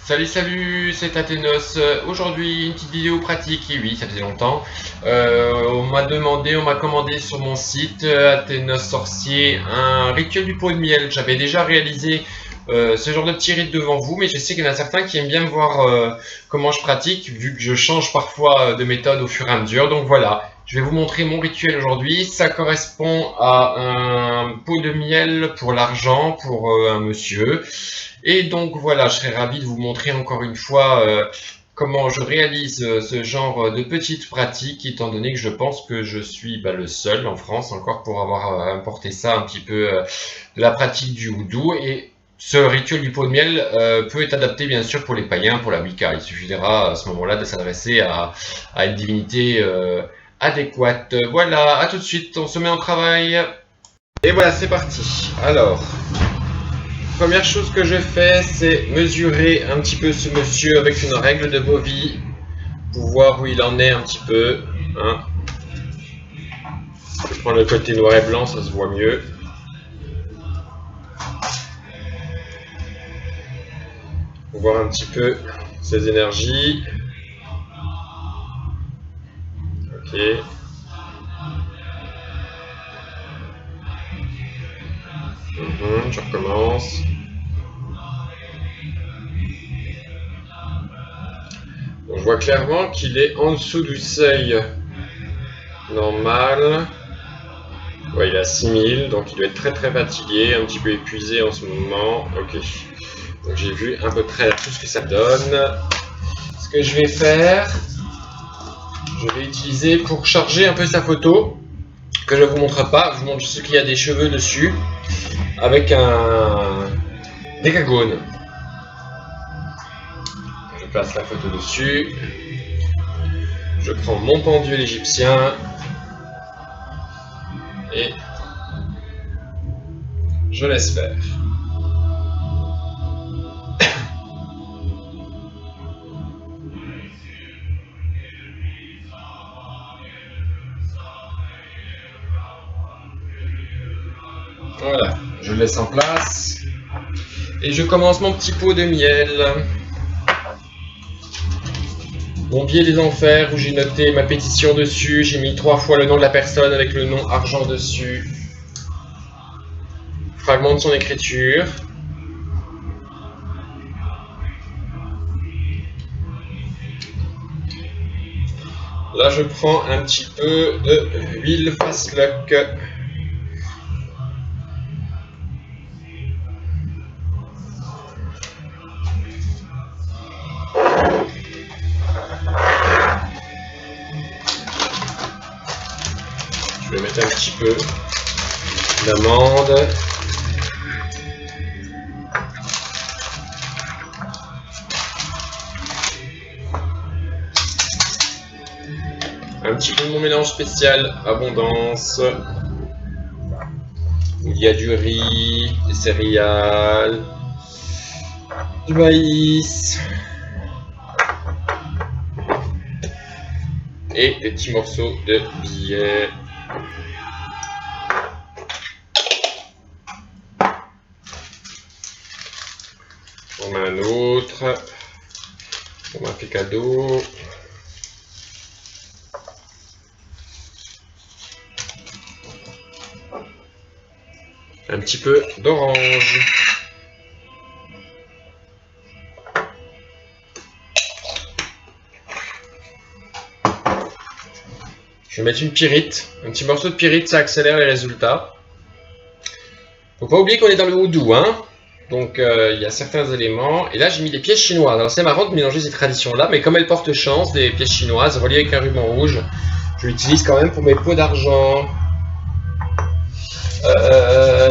Salut, salut, c'est Athénos. Aujourd'hui, une petite vidéo pratique, et oui, ça faisait longtemps. On m'a commandé sur mon site Athénos Sorcier un rituel du pot de miel. J'avais déjà réalisé ce genre de petit rite devant vous, mais je sais qu'il y en a certains qui aiment bien voir comment je pratique, vu que je change parfois de méthode au fur et à mesure. Donc voilà, je vais vous montrer mon rituel aujourd'hui. Ça correspond à un pot de miel pour l'argent, pour un monsieur. Et donc voilà, je serais ravi de vous montrer encore une fois comment je réalise ce genre de petites pratiques, étant donné que je pense que je suis le seul en France encore pour avoir importé ça un petit peu de la pratique du houdou. Et ce rituel du pot de miel peut être adapté bien sûr pour les païens, pour la Wicca. Il suffira à ce moment-là de s'adresser à une divinité adéquate. Voilà, à tout de suite, on se met en travail. Et voilà, c'est parti. Alors, première chose que je fais, c'est mesurer un petit peu ce monsieur avec une règle de Bovie pour voir où il en est un petit peu. Hein. Je prends le côté noir et blanc, ça se voit mieux. Pour voir un petit peu ses énergies. Ok. Je recommence. Bon, je vois clairement qu'il est en dessous du seuil normal. Ouais, il est à 6000, donc il doit être très fatigué, un petit peu épuisé en ce moment. Ok. Donc j'ai vu à peu près tout ce que ça donne. Ce que je vais faire, je vais utiliser pour charger un peu sa photo, que je ne vous montre pas. Je vous montre juste qu'il y a des cheveux dessus, avec un décagone. Je place la photo dessus. Je prends mon pendule égyptien et je laisse faire. Voilà, je le laisse en place et je commence mon petit pot de miel. Mon billet des enfers où j'ai noté ma pétition dessus, j'ai mis 3 fois le nom de la personne avec le nom argent dessus. Fragment de son écriture. Là, je prends un petit peu de huile Fast Luck. Je vais mettre un petit peu d'amande. Un petit peu de mon mélange spécial abondance. Il y a du riz, des céréales, du maïs et des petits morceaux de billets. On met un autre. On m'a fait cadeau. Un petit peu d'orange. Je vais mettre une pyrite, un petit morceau de pyrite, ça accélère les résultats. Faut pas oublier qu'on est dans le houdou, hein. Donc il y a certains éléments. Et là j'ai mis des pièces chinoises. Alors c'est marrant de mélanger ces traditions-là, mais comme elles portent chance, des pièces chinoises reliées avec un ruban rouge, je l'utilise quand même pour mes pots d'argent.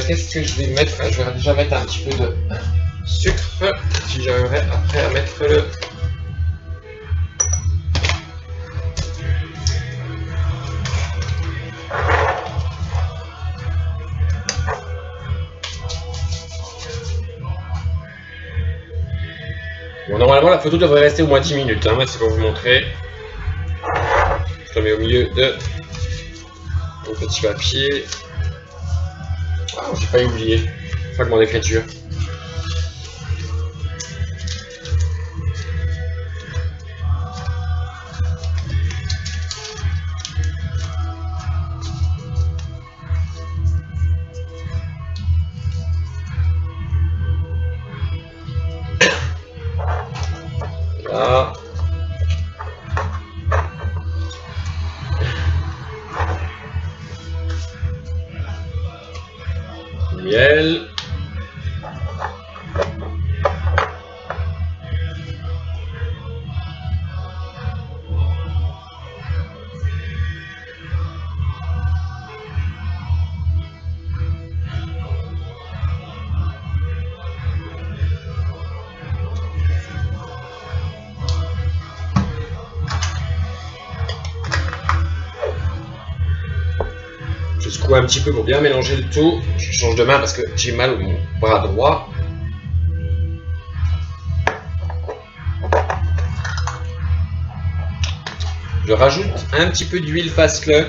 Qu'est-ce que je vais mettre? Je vais déjà mettre un petit peu de sucre, si j'arriverai après à mettre le... Bon, normalement la photo devrait rester au moins 10 minutes, hein, c'est pour vous montrer. Je le mets au milieu de mon petit papier. Ah, j'ai failli oublier. Fragment d'écriture. miel. Je secoue un petit peu pour bien mélanger le tout. Je change de main parce que j'ai mal au bras droit. Je rajoute un petit peu d'huile fast lock.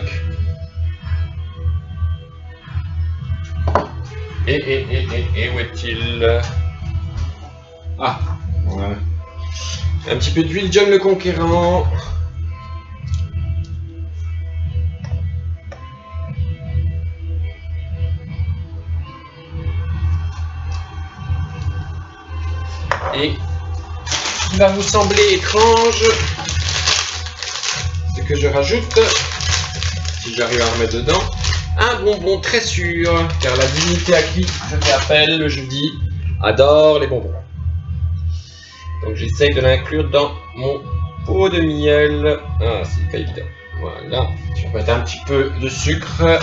Et où est-il? Ah, voilà. Un petit peu d'huile John le Conquérant. Et il va vous sembler étrange ce que je rajoute, si j'arrive à remettre dedans, un bonbon très sûr, car la divinité à qui je fais appel le jeudi adore les bonbons. Donc j'essaye de l'inclure dans mon pot de miel. Ah, c'est pas évident. Voilà, je vais mettre un petit peu de sucre.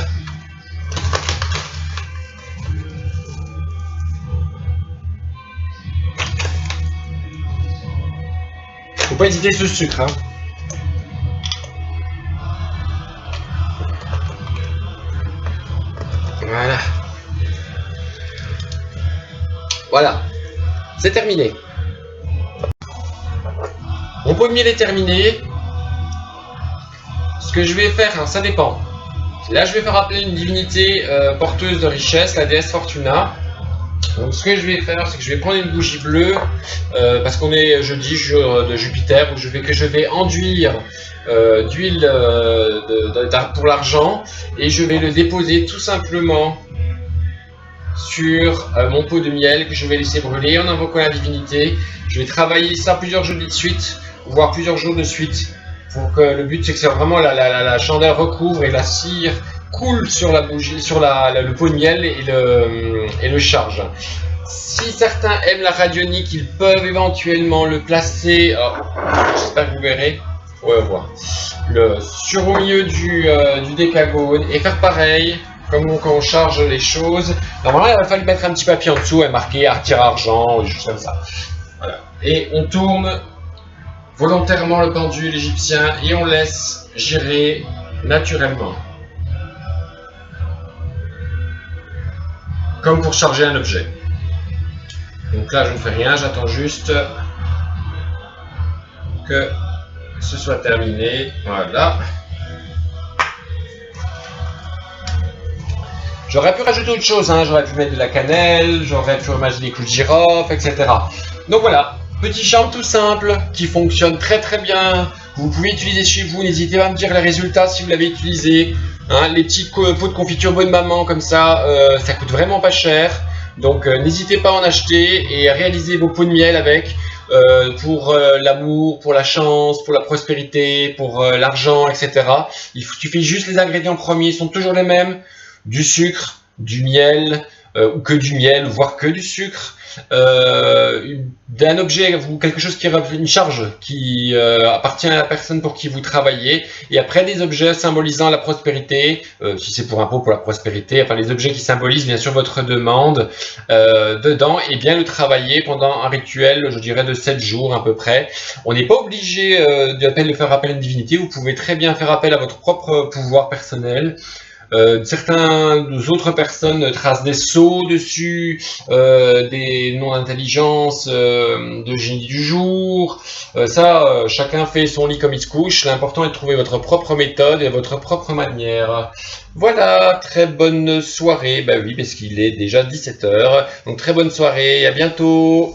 Faut pas hésiter ce sucre, hein. Voilà. Voilà. C'est terminé. Mon pot de miel est terminé. Ce que je vais faire, hein, ça dépend. Là, je vais faire appeler une divinité porteuse de richesse, la déesse Fortuna. Donc ce que je vais faire, c'est que je vais prendre une bougie bleue, parce qu'on est jeudi, jour de Jupiter, où je vais enduire d'huile pour l'argent, et je vais le déposer tout simplement sur mon pot de miel que je vais laisser brûler en invoquant la divinité. Je vais travailler ça plusieurs jeudis de suite, voire plusieurs jours de suite. Pour que le but, c'est que vraiment la chandelle recouvre et la cire coule sur la bougie, sur le pot de miel et le charge. Si certains aiment la radionique, ils peuvent éventuellement le placer, j'espère que vous verrez, ouais, voir, sur au milieu du décagone et faire pareil, comme quand on charge les choses. Normalement, il va falloir mettre un petit papier en dessous et marquer Artire Argent ou des choses comme ça. Voilà. Et on tourne volontairement le pendule égyptien et on laisse gérer naturellement. Comme pour charger un objet. Donc là, je ne fais rien, j'attends juste que ce soit terminé. Voilà. J'aurais pu rajouter autre chose, hein. J'aurais pu mettre de la cannelle, j'aurais pu remettre des clous de girofle, etc. Donc voilà, petit charme tout simple qui fonctionne très très bien. Vous pouvez utiliser chez vous, n'hésitez pas à me dire les résultats si vous l'avez utilisé. Hein, les petites pots de confiture bonne maman comme ça coûte vraiment pas cher. Donc n'hésitez pas à en acheter et à réaliser vos pots de miel avec pour l'amour, pour la chance, pour la prospérité, pour l'argent, etc. Il suffit juste les ingrédients premiers sont toujours les mêmes. Du sucre, du miel, ou que du miel, voire que du sucre, d'un objet ou quelque chose qui une charge qui appartient à la personne pour qui vous travaillez, et après des objets symbolisant la prospérité, si c'est pour un pot pour la prospérité, enfin les objets qui symbolisent bien sûr votre demande dedans, et bien le travailler pendant un rituel, je dirais de 7 jours à peu près. On n'est pas obligé de faire appel à une divinité, vous pouvez très bien faire appel à votre propre pouvoir personnel. Certaines autres personnes tracent des sceaux dessus, des noms d'intelligence, de génie du jour. Chacun fait son lit comme il se couche. L'important est de trouver votre propre méthode et votre propre manière. Voilà, très bonne soirée. Bah oui, parce qu'il est déjà 17 h. Donc très bonne soirée, à bientôt.